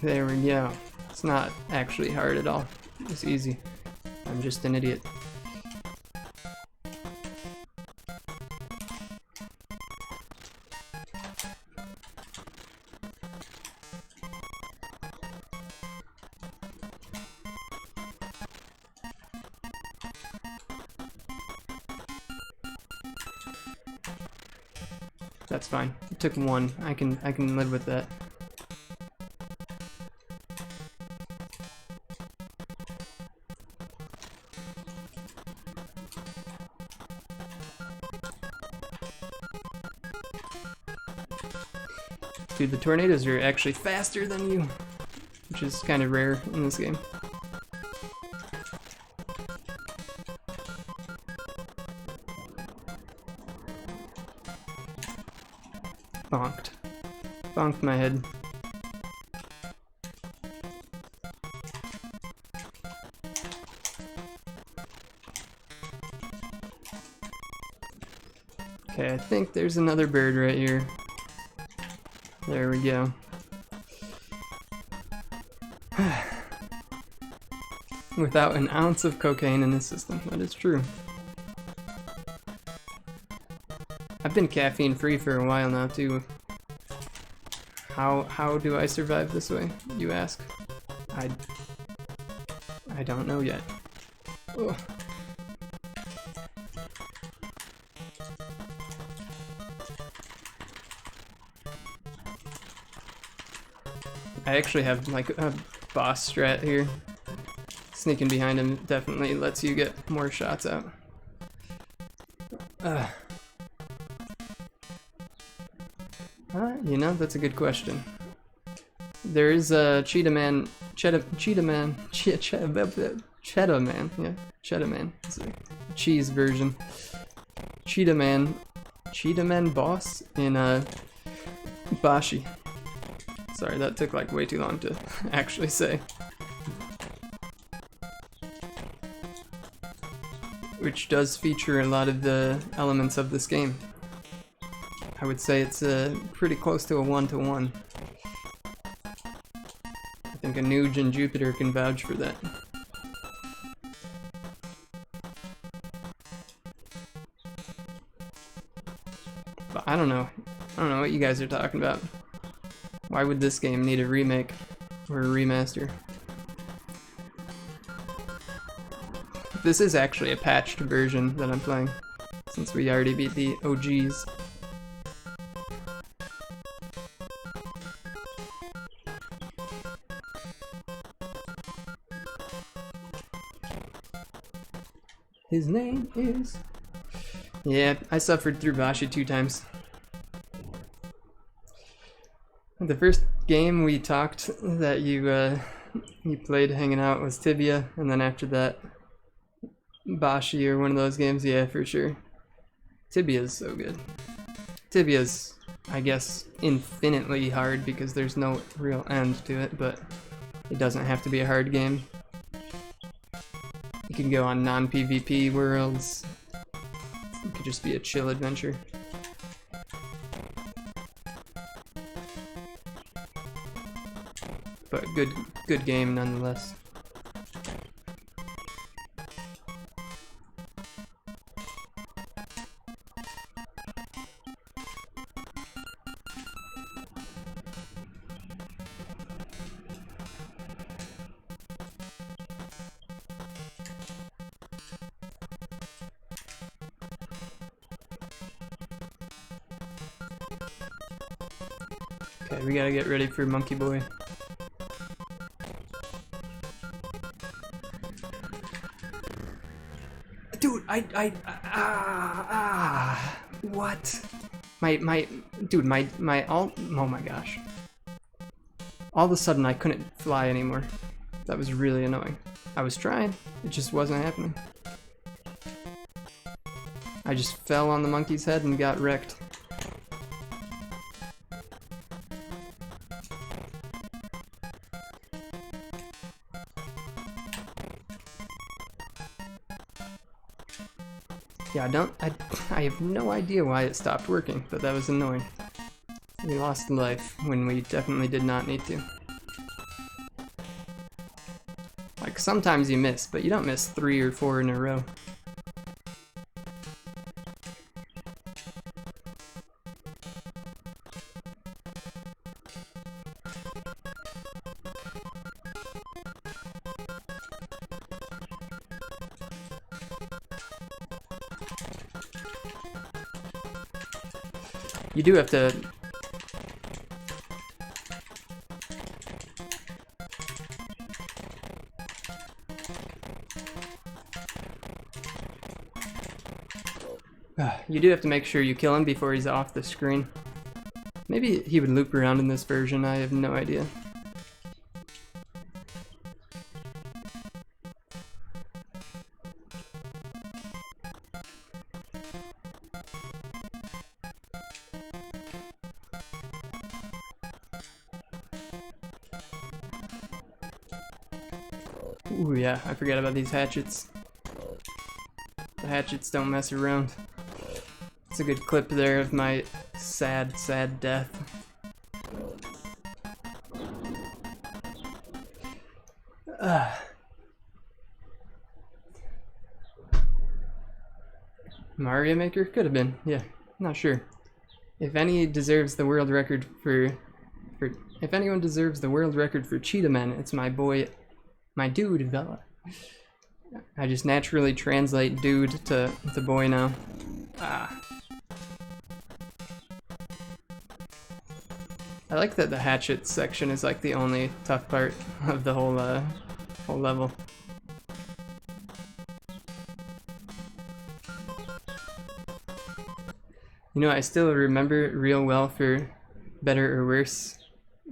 Speaker 1: There we go. It's not actually hard at all. It's easy. I'm just an idiot. That's fine. It took 1. I can live with that. Dude, the tornadoes are actually faster than you, which is kind of rare in this game. Bonked. Bonked my head. Okay, I think there's another bird right here. There we go. Without an ounce of cocaine in the system, that is true. I've been caffeine free for a while now too. How do I survive this way, you ask? I don't know yet. Ugh. I actually have like a boss strat here. Sneaking behind him definitely lets you get more shots out. You know, that's a good question. there is a Cheetahmen, Cheetahmen, yeah, Cheetahmen. It's a cheese version. Cheetahmen boss in Bashi. Sorry, that took like way too long to actually say. Which does feature a lot of the elements of this game. I would say it's pretty close to a 1-to-1. I think Anuj and Jupiter can vouch for that. But I don't know what you guys are talking about. Why would this game need a remake or a remaster? This is actually a patched version that I'm playing, since we already beat the OGs. His name is... Yeah, I suffered through Bashi 2 times. The first game we talked that you played hanging out was Tibia, and then after that, Bashi or one of those games, yeah, for sure. Tibia's so good. Tibia's, I guess, infinitely hard because there's no real end to it, but it doesn't have to be a hard game. You can go on non-PvP worlds. It could just be a chill adventure. But good game nonetheless. Okay, we gotta get ready for Monkey Boy. Dude, what? Oh my gosh. All of a sudden I couldn't fly anymore. That was really annoying. I was trying, it just wasn't happening. I just fell on the monkey's head and got wrecked. Yeah, I have no idea why it stopped working, but that was annoying. We lost life when we definitely did not need to. Like, sometimes you miss, but you don't miss 3 or 4 in a row. You do have to... You do have to make sure you kill him before he's off the screen. Maybe he would loop around in this version, I have no idea. Ooh, yeah, I forgot about these hatchets. The hatchets don't mess around. It's a good clip there of my sad, sad death. Mario Maker? Could have been, yeah, not sure. If any deserves the world record for if anyone deserves the world record for Cheetahmen, it's my boy, my dude, Vela. I just naturally translate dude to boy now. I like that the hatchet section is like the only tough part of the whole level. You know, I still remember real well, for better or worse,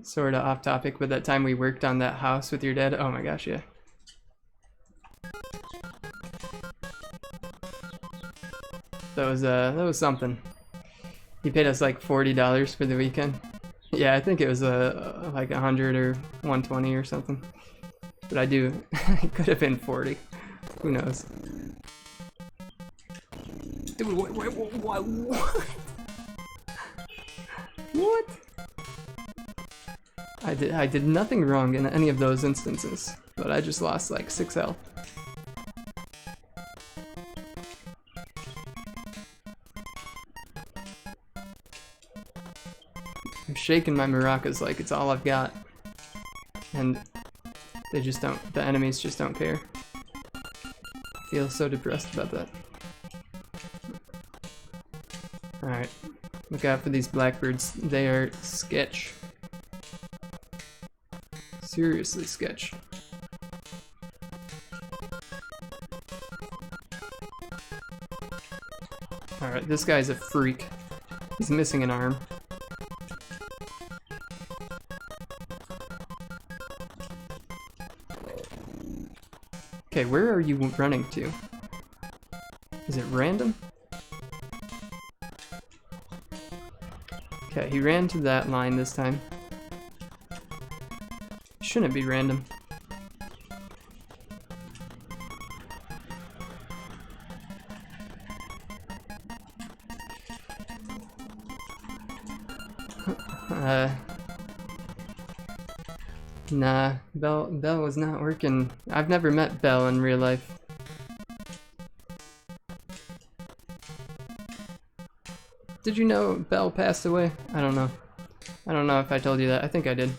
Speaker 1: sort of off topic, but that time we worked on that house with your dad. Oh my gosh, yeah. That was something. He paid us like $40 for the weekend. Yeah, I think it was like 100 or 120 or something. But I do, it could have been 40. Who knows? Dude, what? What? I did nothing wrong in any of those instances, but I just lost like 6 health. I'm shaking my maracas like it's all I've got. And they just don't, the enemies just don't care. I feel so depressed about that. Alright, look out for these blackbirds. They are sketch. Seriously sketch. Alright, this guy's a freak. He's missing an arm. Okay, where are you running to? Is it random? Okay, he ran to that line this time. Shouldn't be random. Nah, Bell was not working. I've never met Bell in real life. Did you know Bell passed away? I don't know. I don't know if I told you that. I think I did.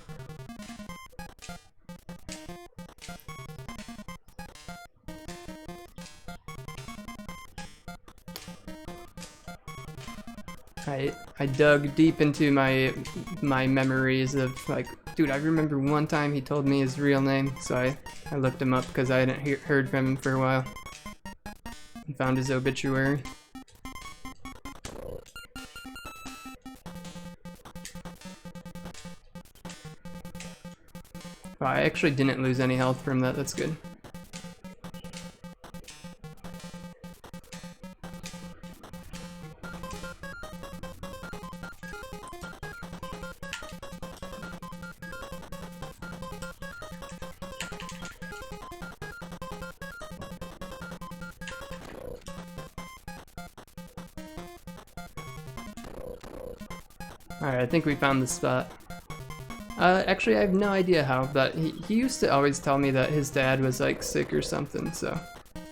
Speaker 1: I dug deep into my memories of like, dude, I remember one time he told me his real name, so I looked him up because I hadn't heard from him for a while. And found his obituary. Wow, I actually didn't lose any health from that, that's good. Alright, I think we found the spot. Actually, I have no idea how, but he used to always tell me that his dad was like sick or something, so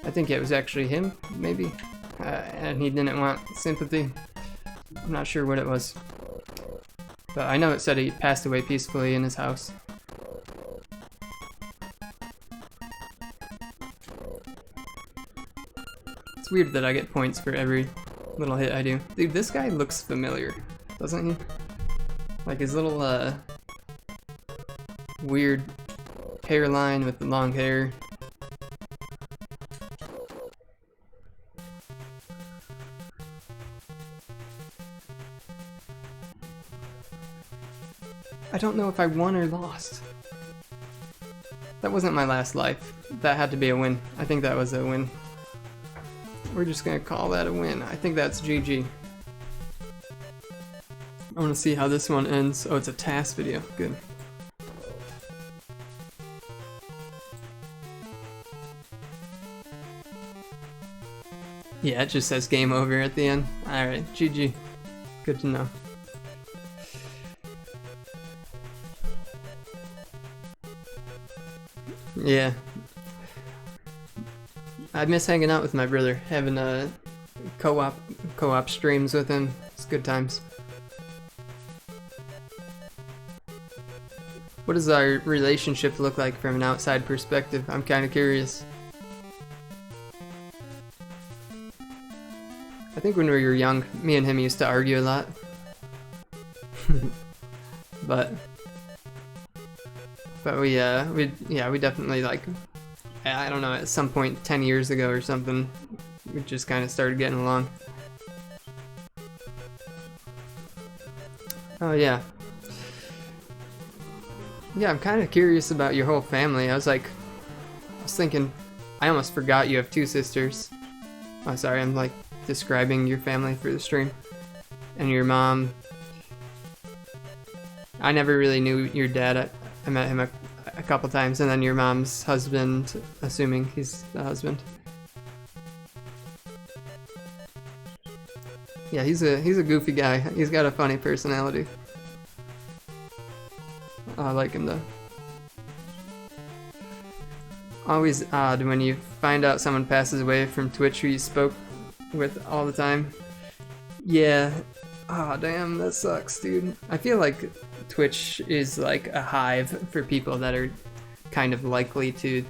Speaker 1: I think it was actually him, maybe, and he didn't want sympathy. I'm not sure what it was, but I know it said he passed away peacefully in his house. It's weird that I get points for every little hit I do. Dude, this guy looks familiar, doesn't he? Like his little, weird hairline with the long hair. I don't know if I won or lost. That wasn't my last life. That had to be a win. I think that was a win. We're just gonna call that a win. I think that's GG. I want to see how this one ends. Oh, it's a task video. Good. Yeah, it just says game over at the end. Alright, GG. Good to know. Yeah. I miss hanging out with my brother, having co-op streams with him. It's good times. What does our relationship look like from an outside perspective? I'm kind of curious. I think when we were young, me and him used to argue a lot. but we definitely, like, I don't know, at some point 10 years ago or something, we just kind of started getting along. Oh yeah. Yeah, I'm kind of curious about your whole family. I was thinking, I almost forgot you have 2 sisters. Oh, sorry, I'm like describing your family for the stream. And your mom. I never really knew your dad. I met him a couple times, and then your mom's husband, assuming he's the husband. Yeah, he's a goofy guy. He's got a funny personality. I like him though. Always odd when you find out someone passes away from Twitch who you spoke with all the time. Yeah. Oh damn, that sucks, dude. I feel like Twitch is like a hive for people that are kind of likely to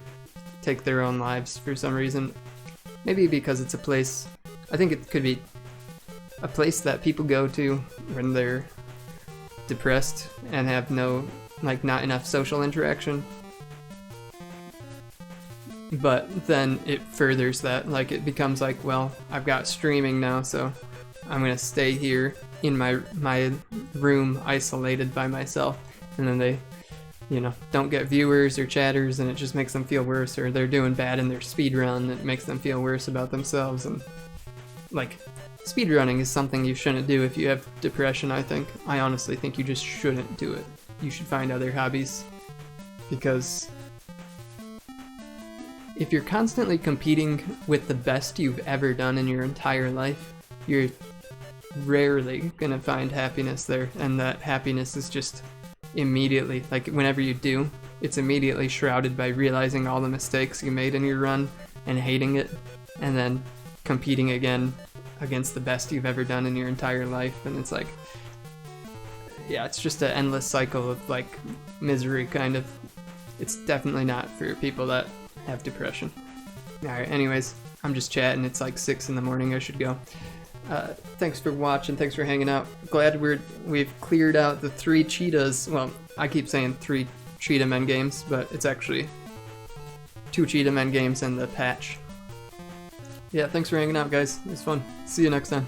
Speaker 1: take their own lives for some reason. Maybe because it's a place, I think it could be a place that people go to when they're depressed and have not enough social interaction. But then it furthers that, like it becomes like, well, I've got streaming now, so I'm gonna stay here in my room isolated by myself, and then they, you know, don't get viewers or chatters, and it just makes them feel worse, or they're doing bad in their speedrun, it makes them feel worse about themselves. And like, speedrunning is something you shouldn't do if you have depression, I think. I honestly think you just shouldn't do it. You should find other hobbies, because if you're constantly competing with the best you've ever done in your entire life, you're rarely gonna find happiness there, and that happiness is just immediately, like whenever you do, it's immediately shrouded by realizing all the mistakes you made in your run and hating it, and then competing again against the best you've ever done in your entire life. And it's like, yeah, it's just an endless cycle of like misery, kind of. It's definitely not for people that have depression. Alright, anyways, I'm just chatting. It's like 6 in the morning. I should go. Thanks for watching. Thanks for hanging out. Glad we've cleared out the 3 cheetahs. Well, I keep saying 3 Cheetahmen games, but it's actually 2 Cheetahmen games and the patch. Yeah, thanks for hanging out, guys. It was fun. See you next time.